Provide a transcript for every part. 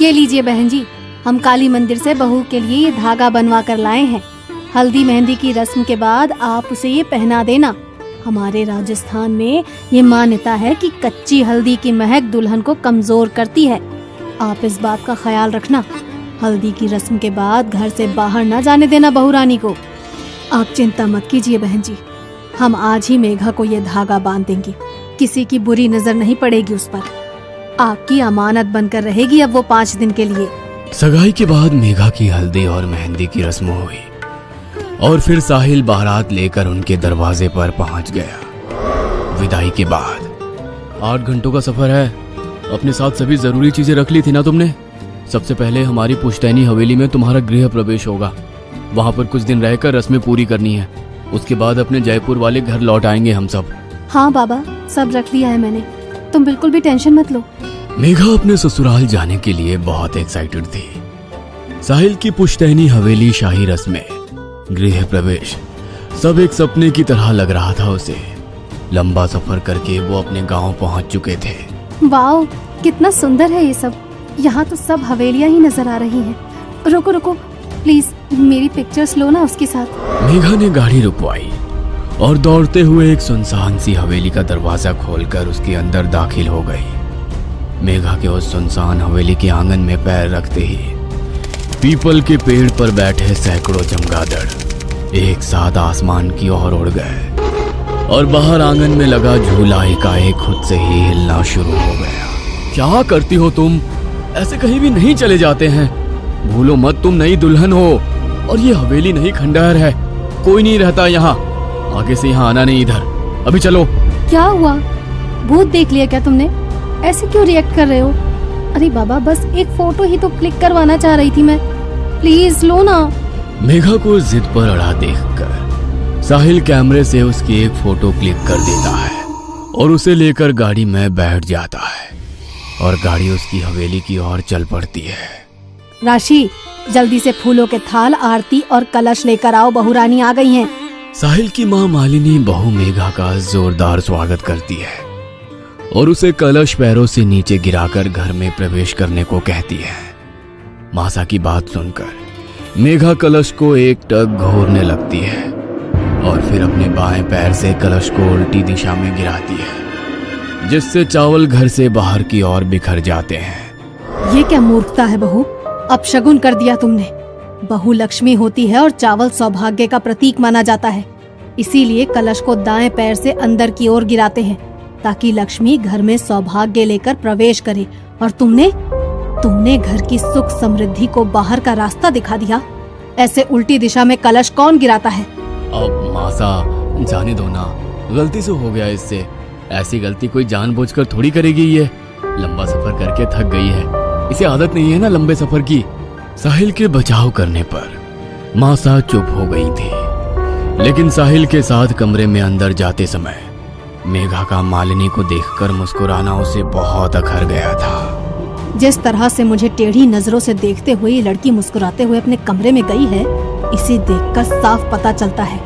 ये लीजिए बहन जी, हम काली मंदिर से बहू के लिए ये धागा बनवा कर लाए हैं। हल्दी मेहंदी की रस्म के बाद आप उसे ये पहना देना। हमारे राजस्थान में ये मान्यता है कि कच्ची हल्दी की महक दुल्हन को कमजोर करती है। आप इस बात का ख्याल रखना। हल्दी की रस्म के बाद घर से बाहर न जाने देना बहू रानी को। आप चिंता मत कीजिए बहन जी, हम आज ही मेघा को ये धागा बांध देंगे। किसी की बुरी नजर नहीं पड़ेगी उस पर। आपकी अमानत बनकर रहेगी अब वो 5 दिन के लिए। सगाई के बाद मेघा की हल्दी और मेहंदी की रस्म हुई और फिर साहिल बारात लेकर उनके दरवाजे पर पहुंच गया। विदाई के बाद 8 घंटों का सफर है। अपने साथ सभी जरूरी चीजें रख ली थी ना तुमने? सबसे पहले हमारी पुश्तैनी हवेली में तुम्हारा गृह प्रवेश होगा। वहां पर कुछ दिन रहकर रस्में पूरी करनी है। उसके बाद अपने जयपुर वाले घर लौट आएंगे हम सब। हाँ बाबा, सब रख लिया है मैंने, तुम बिल्कुल भी टेंशन मत लो। मेघा अपने ससुराल जाने के लिए बहुत एक्साइटेड थी। साहिल की पुश्तैनी हवेली, शाही रस्में, गृह प्रवेश, सब एक सपने की तरह लग रहा था उसे। लंबा सफर करके वो अपने गांव पहुंच चुके थे। वाओ, कितना सुंदर है ये सब। यहाँ तो सब हवेलियाँ ही नजर आ रही हैं। रुको रुको प्लीज, मेरी पिक्चर्स लो ना उसके साथ। मेघा ने गाड़ी रुकवाई और दौड़ते हुए एक सुनसान सी हवेली का दरवाजा खोलकर उसके अंदर दाखिल हो गई। मेघा के उस सुनसान हवेली के आंगन में पैर रखते ही पीपल के पेड़ पर बैठे सैकड़ों चमगादड़ एक साथ आसमान की ओर उड़ गए और बाहर आंगन में लगा झूला एकाएक खुद से ही हिलना शुरू हो गया। क्या करती हो तुम? ऐसे कहीं भी नहीं चले जाते हैं। भूलो मत, तुम नई दुल्हन हो और ये हवेली नहीं खंडहर है। कोई नहीं रहता यहाँ। आगे से यहाँ आना नहीं इधर। अभी चलो। क्या हुआ? भूत देख लिया क्या तुमने? ऐसे क्यों रिएक्ट कर रहे हो? अरे बाबा, बस एक फोटो ही तो क्लिक करवाना चाह रही थी मैं। प्लीज लो ना। मेघा को जिद पर अड़ा देखकर साहिल कैमरे से उसकी एक फोटो क्लिक कर देता है और उसे लेकर गाड़ी में बैठ जाता है और गाड़ी उसकी हवेली की ओर चल पड़ती है। राशि, जल्दी से फूलों के थाल, आरती और कलश लेकर आओ, बहू रानी आ गई हैं। साहिल की माँ मालिनी बहू मेघा का जोरदार स्वागत करती है और उसे कलश पैरों से नीचे गिराकर घर में प्रवेश करने को कहती है। मासा की बात सुनकर मेघा कलश को एक टक घोरने लगती है और फिर अपने बाएं पैर से कलश को उल्टी दिशा में गिराती है, जिससे चावल घर से बाहर की ओर बिखर जाते हैं। ये क्या मूर्खता है बहू, अपशगुन कर दिया तुमने। बहू लक्ष्मी होती है और चावल सौभाग्य का प्रतीक माना जाता है। इसीलिए कलश को दाएं पैर से अंदर की ओर गिराते हैं ताकि लक्ष्मी घर में सौभाग्य लेकर प्रवेश करे। और तुमने घर की सुख समृद्धि को बाहर का रास्ता दिखा दिया। ऐसे उल्टी दिशा में कलश कौन गिराता है? अब मासा, जाने दो ना, गलती से हो गया इससे। ऐसी गलती कोई जानबूझकर थोड़ी करेगी। ये लंबा सफर करके थक गई है, इसे आदत नहीं है ना लंबे सफर की। साहिल के बचाव करने पर मासा चुप हो गई थी, लेकिन साहिल के साथ कमरे में अंदर जाते समय मेघा का मालिनी को देखकर मुस्कुराना उसे बहुत अखर गया था। जिस तरह से मुझे टेढ़ी नजरों से देखते हुए ये लड़की मुस्कुराते हुए अपने कमरे में गई है, इसे देखकर साफ पता चलता है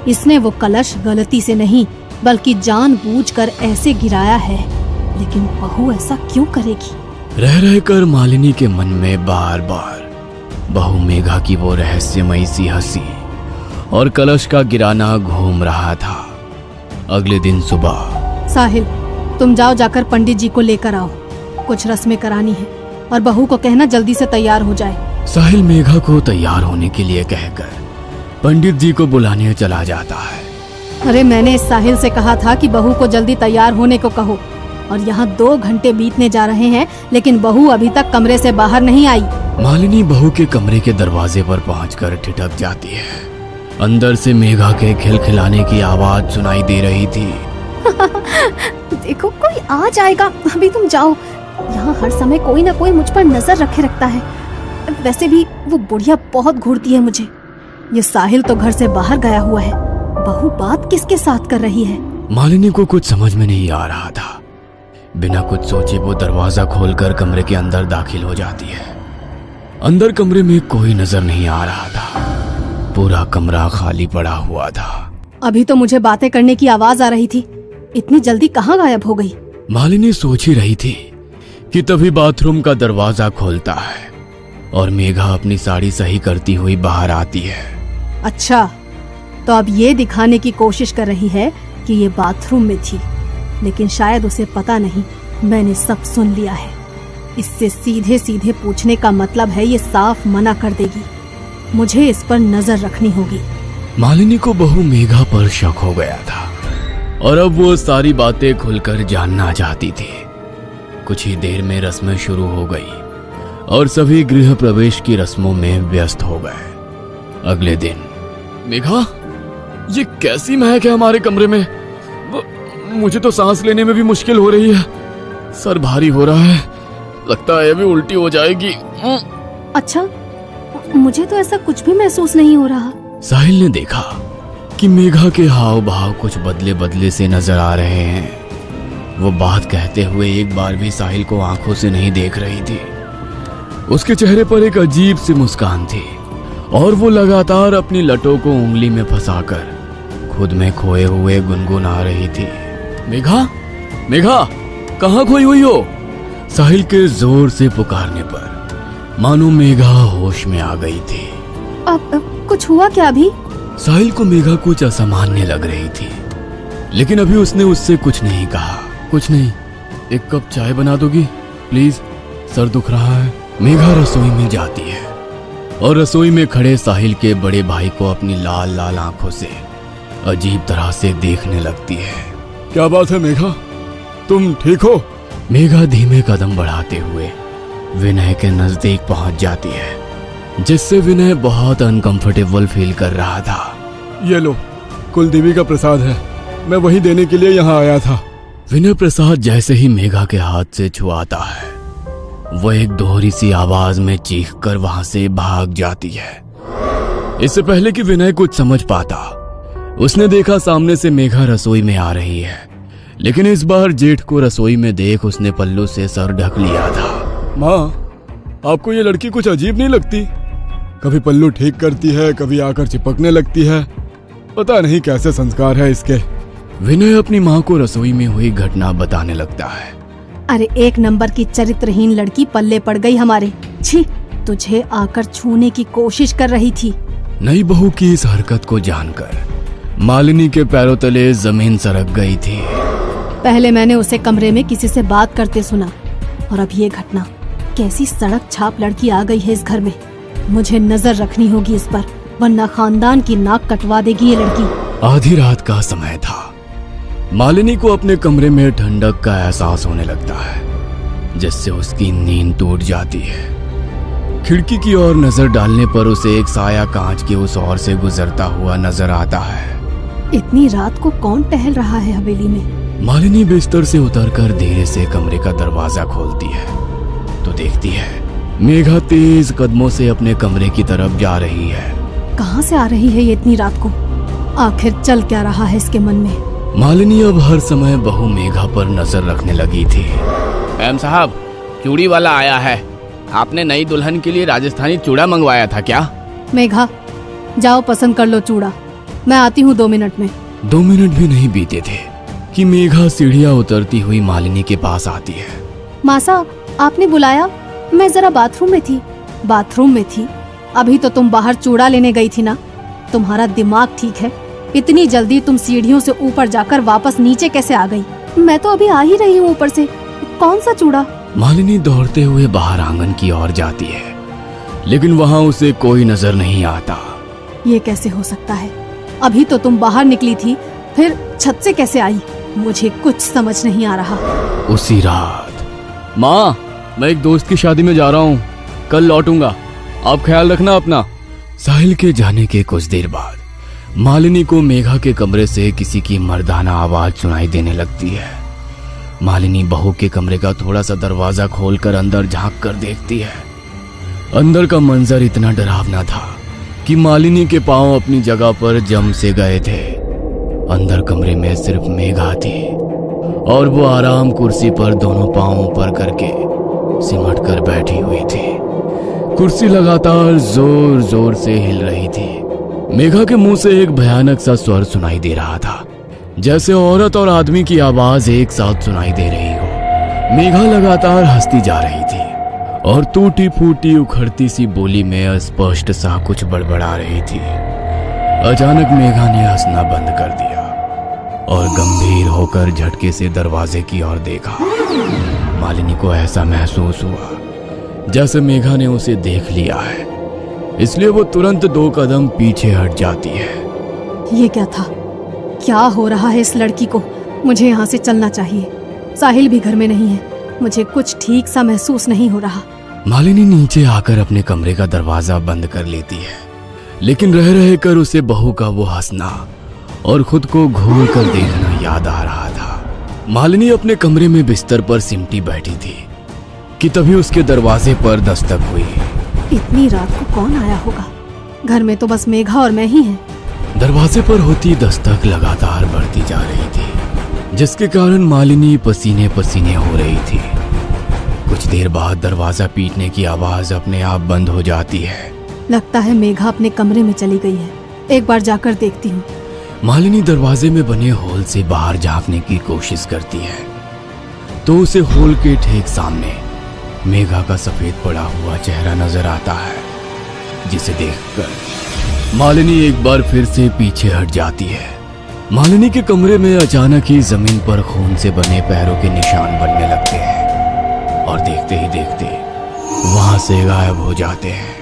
इसने वो कलश गलती से नहीं बल्कि जानबूझकर ऐसे गिराया है। लेकिन बहू ऐसा क्यों करेगी? रह रहकर मालिनी के मन में बार बार बहू मेघा की वो रहस्यमयी सी हंसी और कलश का गिराना घूम रहा था। अगले दिन सुबह, साहिल, तुम जाकर पंडित जी को लेकर आओ, कुछ रस्में करानी है और बहू को कहना जल्दी से तैयार हो जाए। साहिल मेघा को तैयार होने के लिए कहकर पंडित जी को बुलाने चला जाता है। अरे मैंने साहिल से कहा था कि बहू को जल्दी तैयार होने को कहो, और यहाँ 2 घंटे बीतने जा रहे हैं लेकिन बहू अभी तक कमरे से बाहर नहीं आई। मालिनी बहू के कमरे के दरवाजे पर पहुंचकर ठिठक जाती है। अंदर से मेघा के खिलखिलाने की आवाज सुनाई दे रही थी। देखो, कोई आ जाएगा, अभी तुम जाओ। यहाँ हर समय कोई ना कोई मुझ पर नजर रखे रखता है। वैसे भी वो बुढ़िया बहुत घूरती है मुझे। ये साहिल तो घर से बाहर गया हुआ है, बहू बात किसके साथ कर रही है? मालिनी को कुछ समझ में नहीं आ रहा था। बिना कुछ सोचे वो दरवाजा खोलकर कमरे के अंदर दाखिल हो जाती है। अंदर कमरे में कोई नजर नहीं आ रहा था। पूरा कमरा खाली पड़ा हुआ था। अभी तो मुझे बातें करने की आवाज आ रही थी, इतनी जल्दी कहाँ गायब हो गई? मालिनी सोच ही रही थी कि तभी बाथरूम का दरवाजा खोलता है और मेघा अपनी साड़ी सही करती हुई बाहर आती है। अच्छा, तो अब ये दिखाने की कोशिश कर रही है कि ये बाथरूम में थी, लेकिन शायद उसे पता नहीं मैंने सब सुन लिया है। इससे सीधे सीधे पूछने का मतलब है ये साफ मना कर देगी। मुझे इस पर नजर रखनी होगी। मालिनी को बहू मेघा पर शक हो गया था और अब वो सारी बातें खुलकर जानना चाहती थी। कुछ ही देर में रस्में शुरू हो गई और सभी गृह प्रवेश की रस्मों में व्यस्त हो गए। अगले दिन, मेघा, ये कैसी महक है हमारे कमरे में? मुझे तो सांस लेने में भी मुश्किल हो रही है। सर भारी हो रहा है, लगता है अभी उल्टी हो जाएगी। अच्छा, मुझे तो ऐसा कुछ भी महसूस नहीं हो रहा। साहिल ने देखा कि मेघा के हाव भाव कुछ बदले बदले से नजर आ रहे हैं। वो बात कहते हुए एक बार भी साहिल को आंखों से नहीं देख रही थी। उसके चेहरे पर एक अजीब सी मुस्कान थी और वो लगातार अपनी लटों को उंगली में फंसाकर खुद में खोए हुए गुनगुना रही थी। मेघा, मेघा, कहाँ खोई हुई हो? साहिल के जोर से पुकारने पर मानो मेघा होश में आ गई थी। अब कुछ हुआ क्या अभी? साहिल को मेघा कुछ असामान्य लग रही थी, लेकिन अभी उसने उससे कुछ नहीं कहा। कुछ नहीं, एक कप चाय बना दोगी प्लीज? सर दुख रहा है। मेघा रसोई में जाती है और रसोई में खड़े साहिल के बड़े भाई को अपनी लाल लाल आंखों से अजीब तरह से देखने लगती है। क्या बात है मेघा, तुम ठीक हो? मेघा धीमे कदम बढ़ाते हुए विनय के नजदीक पहुंच जाती है, जिससे विनय बहुत अनकंफर्टेबल फील कर रहा था। ये लो, कुलदेवी का प्रसाद है, मैं वही देने के लिए यहाँ आया था। विनय प्रसाद जैसे ही मेघा के हाथ से छुआता है, वो एक दोहरी सी आवाज में चीख कर वहां से भाग जाती है। इससे पहले कि विनय कुछ समझ पाता, उसने देखा सामने से मेघा रसोई में आ रही है, लेकिन इस बार जेठ को रसोई में देख उसने पल्लू से सर ढक लिया था। माँ, आपको ये लड़की कुछ अजीब नहीं लगती? कभी पल्लू ठीक करती है, कभी आकर चिपकने लगती है, पता नहीं कैसे संस्कार है इसके। विनय अपनी माँ को रसोई में हुई घटना बताने लगता है। अरे एक नंबर की चरित्रहीन लड़की पल्ले पड़ गई हमारे। छी, तुझे आकर छूने की कोशिश कर रही थी। नई बहू की इस हरकत को जानकर मालिनी के पैरों तले जमीन सरक गई थी। पहले मैंने उसे कमरे में किसी से बात करते सुना, और अब ये घटना। कैसी सड़क छाप लड़की आ गई है इस घर में। मुझे नजर रखनी होगी इस पर, वरना खानदान की नाक कटवा देगी ये लड़की। आधी रात का समय था। मालिनी को अपने कमरे में ठंडक का एहसास होने लगता है, जिससे उसकी नींद टूट जाती है। खिड़की की ओर नजर डालने पर उसे एक साया कांच के उस ओर से गुजरता हुआ नजर आता है। इतनी रात को कौन टहल रहा है हवेली में? मालिनी बिस्तर से उतरकर धीरे से कमरे का दरवाजा खोलती है तो देखती है मेघा तेज कदमों से अपने कमरे की तरफ जा रही है। कहाँ से आ रही है ये इतनी रात को? आखिर चल क्या रहा है इसके मन में? मालिनी अब हर समय बहू मेघा पर नजर रखने लगी थी। एम साहब, चूड़ी वाला आया है। आपने नई दुल्हन के लिए राजस्थानी चूड़ा मंगवाया था क्या? मेघा, जाओ पसंद कर लो चूड़ा, मैं आती हूँ 2 मिनट में। 2 मिनट भी नहीं बीते थे कि मेघा सीढ़ियाँ उतरती हुई मालिनी के पास आती है। मासा, आपने बुलाया? मैं जरा बाथरूम में थी। बाथरूम में थी? अभी तो तुम बाहर चूड़ा लेने गई थी ना? तुम्हारा दिमाग ठीक है? इतनी जल्दी तुम सीढ़ियों से ऊपर जाकर वापस नीचे कैसे आ गई? मैं तो अभी आ ही रही हूँ ऊपर से। कौन सा चूड़ा? मालिनी दौड़ते हुए बाहर आंगन की ओर जाती है, लेकिन वहाँ उसे कोई नजर नहीं आता। ये कैसे हो सकता है? अभी तो तुम बाहर निकली थी, फिर छत से कैसे आई? मुझे कुछ समझ नहीं आ रहा। उसी रात, माँ, मैं एक दोस्त की शादी में जा रहा हूँ, कल लौटूंगा, आप ख्याल रखना अपना। साहिल के जाने के कुछ देर बाद मालिनी को मेघा के कमरे से किसी की मर्दाना आवाज सुनाई देने लगती है। मालिनी बहू के कमरे का थोड़ा सा दरवाजा खोलकर अंदर झांक कर देखती है। अंदर का मंजर इतना डरावना था कि मालिनी के पांव अपनी जगह पर जम से गए थे। अंदर कमरे में सिर्फ मेघा थी और वो आराम कुर्सी पर दोनों पांव ऊपर करके सिमट कर बैठी हुई थी। कुर्सी लगातार जोर जोर से हिल रही थी। मेघा के मुंह से एक भयानक सा स्वर सुनाई दे रहा था, जैसे औरत और आदमी की आवाज एक साथ सुनाई दे रही हो। मेघा लगातार हंसती जा रही थी और टूटी फूटी उखड़ती सी बोली में अस्पष्ट सा कुछ बड़बड़ा रही थी। अचानक मेघा ने हंसना बंद कर दिया और गंभीर होकर झटके से दरवाजे की ओर देखा। मालिनी को ऐसा महसूस हुआ जैसे मेघा ने उसे देख लिया है, इसलिए वो तुरंत 2 कदम पीछे हट जाती है। ये क्या था? क्या हो रहा है इस लड़की को? मुझे यहाँ से चलना चाहिए। साहिल भी घर में नहीं है। मुझे कुछ ठीक सा महसूस नहीं हो रहा। मालिनी नीचे आकर अपने कमरे का दरवाजा बंद कर लेती है, लेकिन रह रह कर उसे बहू का वो हंसना और खुद को घूर कर देखना याद आ रहा था। मालिनी अपने कमरे में बिस्तर पर सिमटी बैठी थी कि तभी उसके दरवाजे पर दस्तक हुई। इतनी रात को कौन आया होगा? घर में तो बस मेघा और मैं ही हैं। दरवाजे पर होती दस्तक लगातार बढ़ती जा रही थी, जिसके कारण मालिनी पसीने पसीने हो रही थी। कुछ देर बाद दरवाजा पीटने की आवाज अपने आप बंद हो जाती है। लगता है मेघा अपने कमरे में चली गई है। एक बार जाकर देखती हूँ। मालिनी दरवाजे में बने होल से बाहर झांकने की कोशिश करती है तो उसे होल के ठीक सामने मेघा का सफेद पड़ा हुआ चेहरा नजर आता है, जिसे देखकर मालिनी एक बार फिर से पीछे हट जाती है। मालिनी के कमरे में अचानक ही जमीन पर खून से बने पैरों के निशान बनने लगते हैं और देखते ही देखते वहां से गायब हो जाते हैं।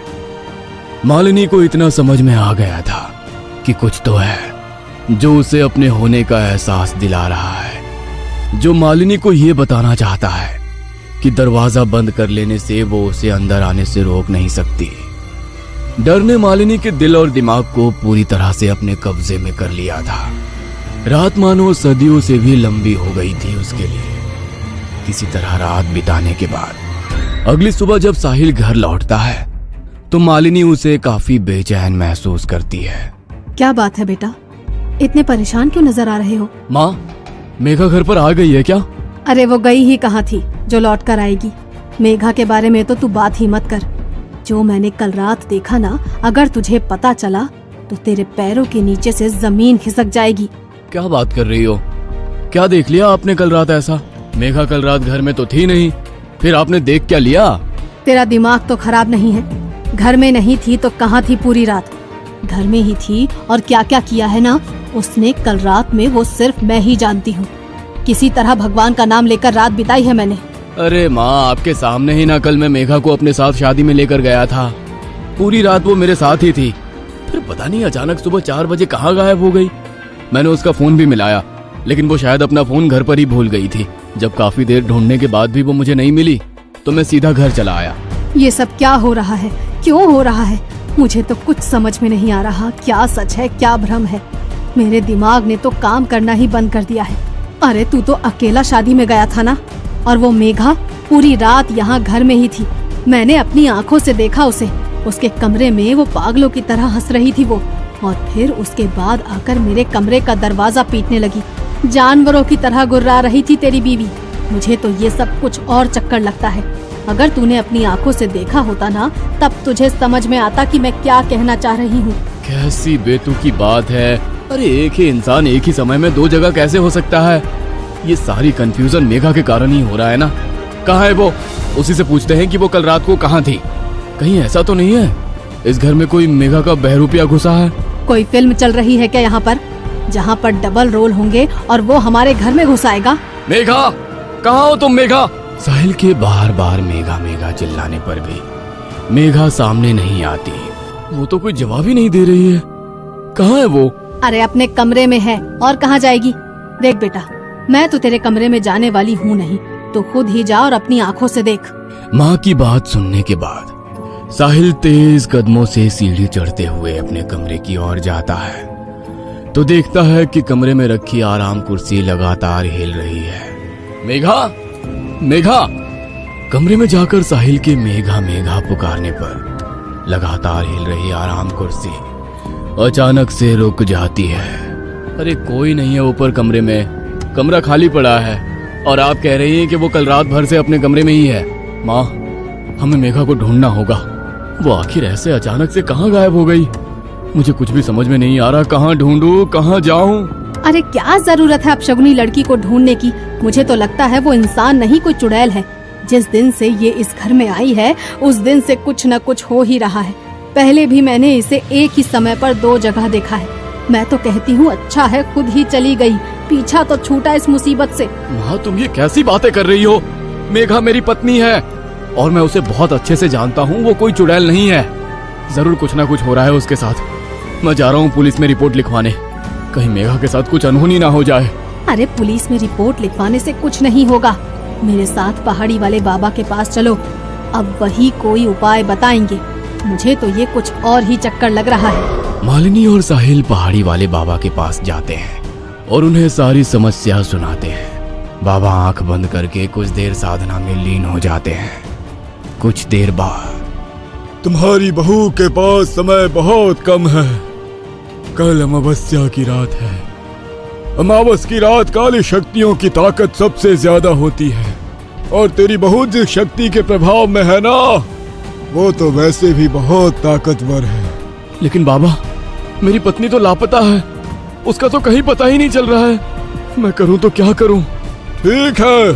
मालिनी को इतना समझ में आ गया था कि कुछ तो है जो उसे अपने होने का एहसास दिला रहा है, जो मालिनी को यह बताना चाहता है कि दरवाजा बंद कर लेने से वो उसे अंदर आने से रोक नहीं सकती। डर ने मालिनी के दिल और दिमाग को पूरी तरह से अपने कब्जे में कर लिया था। रात मानो सदियों से भी लंबी हो गई थी उसके लिए। किसी तरह रात बिताने के बाद अगली सुबह जब साहिल घर लौटता है तो मालिनी उसे काफी बेचैन महसूस करती है। क्या बात है बेटा, इतने परेशान क्यों नजर आ रहे हो? माँ, मेघा घर पर आ गई है क्या? अरे वो गई ही कहाँ थी जो लौट कर आएगी। मेघा के बारे में तो तू बात ही मत कर। जो मैंने कल रात देखा ना, अगर तुझे पता चला तो तेरे पैरों के नीचे से जमीन खिसक जाएगी। क्या बात कर रही हो? क्या देख लिया आपने कल रात ऐसा? मेघा कल रात घर में तो थी नहीं, फिर आपने देख क्या लिया? तेरा दिमाग तो खराब नहीं है। घर में नहीं थी तो कहाँ थी पूरी रात? घर में ही थी और क्या क्या किया है ना उसने कल रात में, वो सिर्फ मैं ही जानती हूँ। किसी तरह भगवान का नाम लेकर रात बिताई है मैंने। अरे माँ, आपके सामने ही ना कल मैं मेघा को अपने साथ शादी में लेकर गया था। पूरी रात वो मेरे साथ ही थी। फिर पता नहीं अचानक सुबह 4 बजे कहाँ गायब हो गई। मैंने उसका फोन भी मिलाया, लेकिन वो शायद अपना फोन घर पर ही भूल गई थी। जब काफी देर ढूंढने के बाद भी वो मुझे नहीं मिली तो मैं सीधा घर चला आया। ये सब क्या हो रहा है? क्यों हो रहा है? मुझे तो कुछ समझ में नहीं आ रहा। क्या सच है क्या भ्रम है? मेरे दिमाग ने तो काम करना ही बंद कर दिया है। अरे तू तो अकेला शादी में गया था ना, और वो मेघा पूरी रात यहाँ घर में ही थी। मैंने अपनी आंखों से देखा उसे। उसके कमरे में वो पागलों की तरह हंस रही थी वो, और फिर उसके बाद आकर मेरे कमरे का दरवाजा पीटने लगी। जानवरों की तरह गुर्रा रही थी तेरी बीवी। मुझे तो ये सब कुछ और चक्कर लगता है। अगर तूने अपनी आंखों से देखा होता ना, तब तुझे समझ में आता कि मैं क्या कहना चाह रही हूँ। कैसी बेतुकी बात है। अरे एक ही इंसान एक ही समय में 2 जगह कैसे हो सकता है? ये सारी कंफ्यूजन मेघा के कारण ही हो रहा है ना। कहाँ है वो? उसी से पूछते हैं कि वो कल रात को कहाँ थी। कहीं ऐसा तो नहीं है इस घर में कोई मेघा का बहरूपिया घुसा है? कोई फिल्म चल रही है क्या यहाँ पर, जहाँ पर डबल रोल होंगे और वो हमारे घर में घुस आएगा? मेघा, कहाँ हो तुम मेघा? साहिल के बार बार मेघा मेघा चिल्लाने पर भी मेघा सामने नहीं आती। वो तो कोई जवाब ही नहीं दे रही है। कहाँ है वो? अरे अपने कमरे में है, और कहाँ जाएगी? देख बेटा, मैं तो तेरे कमरे में जाने वाली हूँ नहीं, तो खुद ही जा और अपनी आंखों से देख। माँ की बात सुनने के बाद साहिल तेज कदमों से सीढ़ी चढ़ते हुए अपने कमरे की ओर जाता है तो देखता है कि कमरे में रखी आराम कुर्सी लगातार हिल रही है। मेघा, मेघा! कमरे में जाकर साहिल के मेघा मेघा पुकारने पर लगातार हिल रही आराम कुर्सी अचानक से रुक जाती है। अरे कोई नहीं है ऊपर कमरे में, कमरा खाली पड़ा है, और आप कह रही हैं कि वो कल रात भर से अपने कमरे में ही है। माँ, हमें मेघा को ढूंढना होगा। वो आखिर ऐसे अचानक से कहाँ गायब हो गई? मुझे कुछ भी समझ में नहीं आ रहा। कहाँ ढूंढूं, कहाँ जाऊं? अरे क्या जरूरत है अपशगुनी लड़की को ढूंढने की? मुझे तो लगता है वो इंसान नहीं, कोई चुड़ैल है। जिस दिन से ये इस घर में आई है उस दिन से कुछ न कुछ हो ही रहा है। पहले भी मैंने इसे एक ही समय पर 2 जगह देखा है। मैं तो कहती हूँ अच्छा है खुद ही चली गई, पीछा तो छूटा इस मुसीबत से। माँ, तुम ये कैसी बातें कर रही हो? मेघा मेरी पत्नी है और मैं उसे बहुत अच्छे से जानता हूँ। वो कोई चुड़ैल नहीं है। जरूर कुछ ना कुछ हो रहा है उसके साथ। मैं जा रहा हूँ पुलिस में रिपोर्ट लिखवाने, कहीं मेघा के साथ कुछ अनहोनी ना हो जाए। अरे पुलिस में रिपोर्ट लिखवाने से कुछ नहीं होगा। मेरे साथ पहाड़ी वाले बाबा के पास चलो, अब वही कोई उपाय बताएंगे। मुझे तो ये कुछ और ही चक्कर लग रहा है। मालिनी और साहिल पहाड़ी वाले बाबा के पास जाते हैं और उन्हें सारी समस्या सुनाते हैं। बाबा आंख बंद करके कुछ देर साधना में लीन हो जाते हैं। कुछ देर बाद, तुम्हारी बहू के पास समय बहुत कम है। कल अमावस्या की रात है। अमावस की रात काली शक्तियों की ताकत सबसे ज्यादा होती है और तेरी बहू जिस शक्ति के प्रभाव में है ना, वो तो वैसे भी बहुत ताकतवर है। लेकिन बाबा, मेरी पत्नी तो लापता है। उसका तो कहीं पता ही नहीं चल रहा है। मैं करूं तो क्या करूं? ठीक है,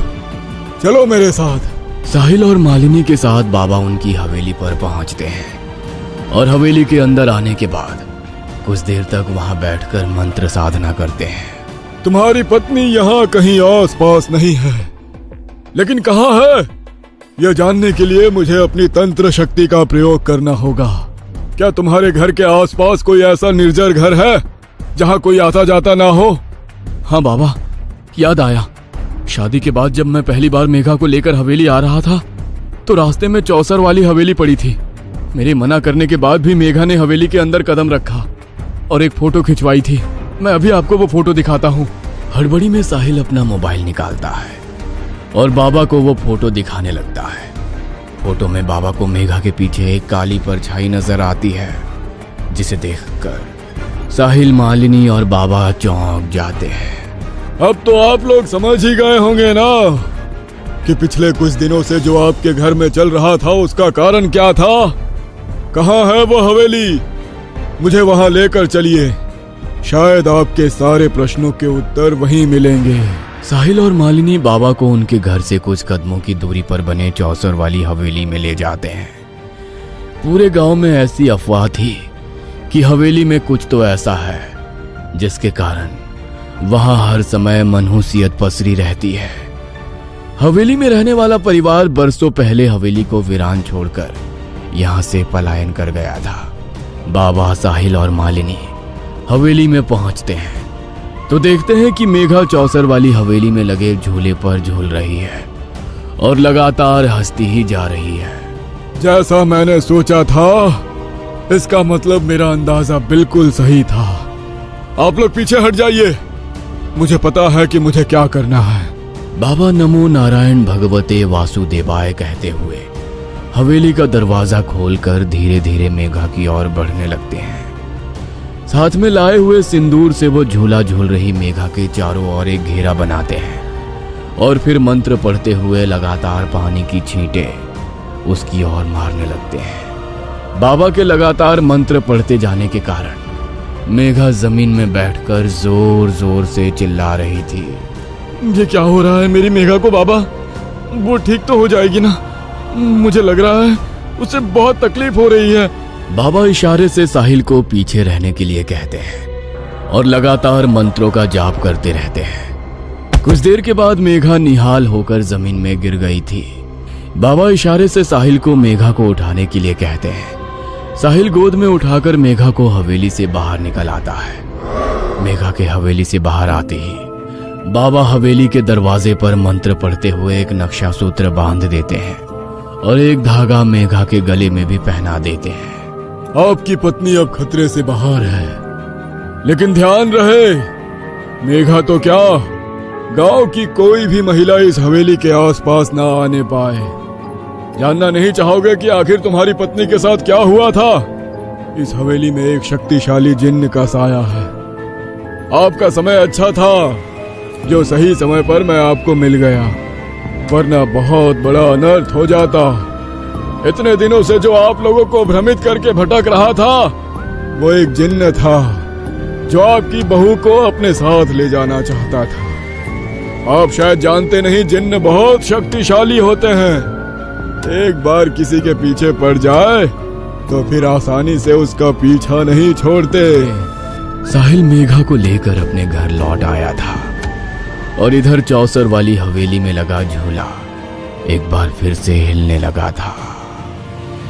चलो मेरे साथ। साहिल और मालिनी के साथ बाबा उनकी हवेली पर पहुंचते हैं और हवेली के अंदर आने के बाद कुछ देर तक वहां बैठकर मंत्र साधना करते हैं। तुम्हारी पत्नी यहाँ कहीं आस पास नहीं है, लेकिन कहाँ है यह जानने के लिए मुझे अपनी तंत्र शक्ति का प्रयोग करना होगा। क्या तुम्हारे घर के आसपास कोई ऐसा निर्जर घर है जहाँ कोई आता जाता ना हो? हाँ बाबा, याद आया। शादी के बाद जब मैं पहली बार मेघा को लेकर हवेली आ रहा था तो रास्ते में चौसर वाली हवेली पड़ी थी। मेरे मना करने के बाद भी मेघा ने हवेली के अंदर कदम रखा और एक फोटो खिंचवाई थी। मैं अभी आपको वो फोटो दिखाता हूँ। हड़बड़ी में साहिल अपना मोबाइल निकालता है और बाबा को वो फोटो दिखाने लगता है। फोटो में बाबा को मेघा के पीछे एक काली परछाई नजर आती है, जिसे देखकर साहिल, मालिनी और बाबा चौंक जाते हैं। अब तो आप लोग समझ ही गए होंगे ना कि पिछले कुछ दिनों से जो आपके घर में चल रहा था उसका कारण क्या था। कहाँ है वो हवेली? मुझे वहां लेकर चलिए, शायद आपके सारे प्रश्नों के उत्तर वहीं मिलेंगे। साहिल और मालिनी बाबा को उनके घर से कुछ कदमों की दूरी पर बने चौसर वाली हवेली में ले जाते हैं। पूरे गांव में ऐसी अफवाह थी कि हवेली में कुछ तो ऐसा है जिसके कारण वहां हर समय मनहूसियत पसरी रहती है। हवेली में रहने वाला परिवार बरसों पहले हवेली को वीरान छोड़कर यहां से पलायन कर गया था। बाबा, साहिल और मालिनी हवेली में पहुंचते हैं तो देखते हैं कि मेघा चौसर वाली हवेली में लगे झूले पर झूल रही है और लगातार हंसती ही जा रही है। जैसा मैंने सोचा था, इसका मतलब मेरा अंदाजा बिल्कुल सही था। आप लोग पीछे हट जाइए, मुझे पता है कि मुझे क्या करना है। बाबा नमो नारायण भगवते वासुदेवाय कहते हुए हवेली का दरवाजा खोलकर धीरे धीरे मेघा की ओर बढ़ने लगते हैं। साथ में लाए हुए सिंदूर से वो झूला झूल रही मेघा के चारों ओर एक घेरा बनाते हैं और फिर मंत्र पढ़ते हुए लगातार पानी की छींटें उसकी ओर मारने लगते हैं। बाबा के लगातार मंत्र पढ़ते जाने के कारण मेघा जमीन में बैठकर जोर जोर से चिल्ला रही थी। ये क्या हो रहा है मेरी मेघा को? बाबा, वो ठीक तो हो जाएगी ना? मुझे लग रहा है उसे बहुत तकलीफ हो रही है। बाबा इशारे से साहिल को पीछे रहने के लिए कहते हैं और लगातार मंत्रों का जाप करते रहते हैं। कुछ देर के बाद मेघा निहाल होकर जमीन में गिर गई थी। बाबा इशारे से साहिल को मेघा को उठाने के लिए कहते हैं। साहिल गोद में उठाकर मेघा को हवेली से बाहर निकल आता है। मेघा के हवेली से बाहर आते ही बाबा हवेली के दरवाजे पर मंत्र पढ़ते हुए एक नक्शा सूत्र बांध देते हैं और एक धागा मेघा के गले में भी पहना देते हैं। आपकी पत्नी अब खतरे से बाहर है, लेकिन ध्यान रहे, मेघा तो क्या, गांव की कोई भी महिला इस हवेली के आसपास ना आने पाए। जानना नहीं चाहोगे कि आखिर तुम्हारी पत्नी के साथ क्या हुआ था? इस हवेली में एक शक्तिशाली जिन्न का साया है। आपका समय अच्छा था जो सही समय पर मैं आपको मिल गया, वरना बहुत बड़ा अनर्थ हो जाता। इतने दिनों से जो आप लोगों को भ्रमित करके भटक रहा था वो एक जिन्न था। जो आपकी बहू को अपने साथ ले जाना चाहता था। आप शायद जानते नहीं, जिन्न बहुत शक्तिशाली होते हैं। एक बार किसी के पीछे पड़ जाए तो फिर आसानी से उसका पीछा नहीं छोड़ते। साहिल मेघा को लेकर अपने घर लौट आया था और इधर चौसर वाली हवेली में लगा झूला एक बार फिर से हिलने लगा था।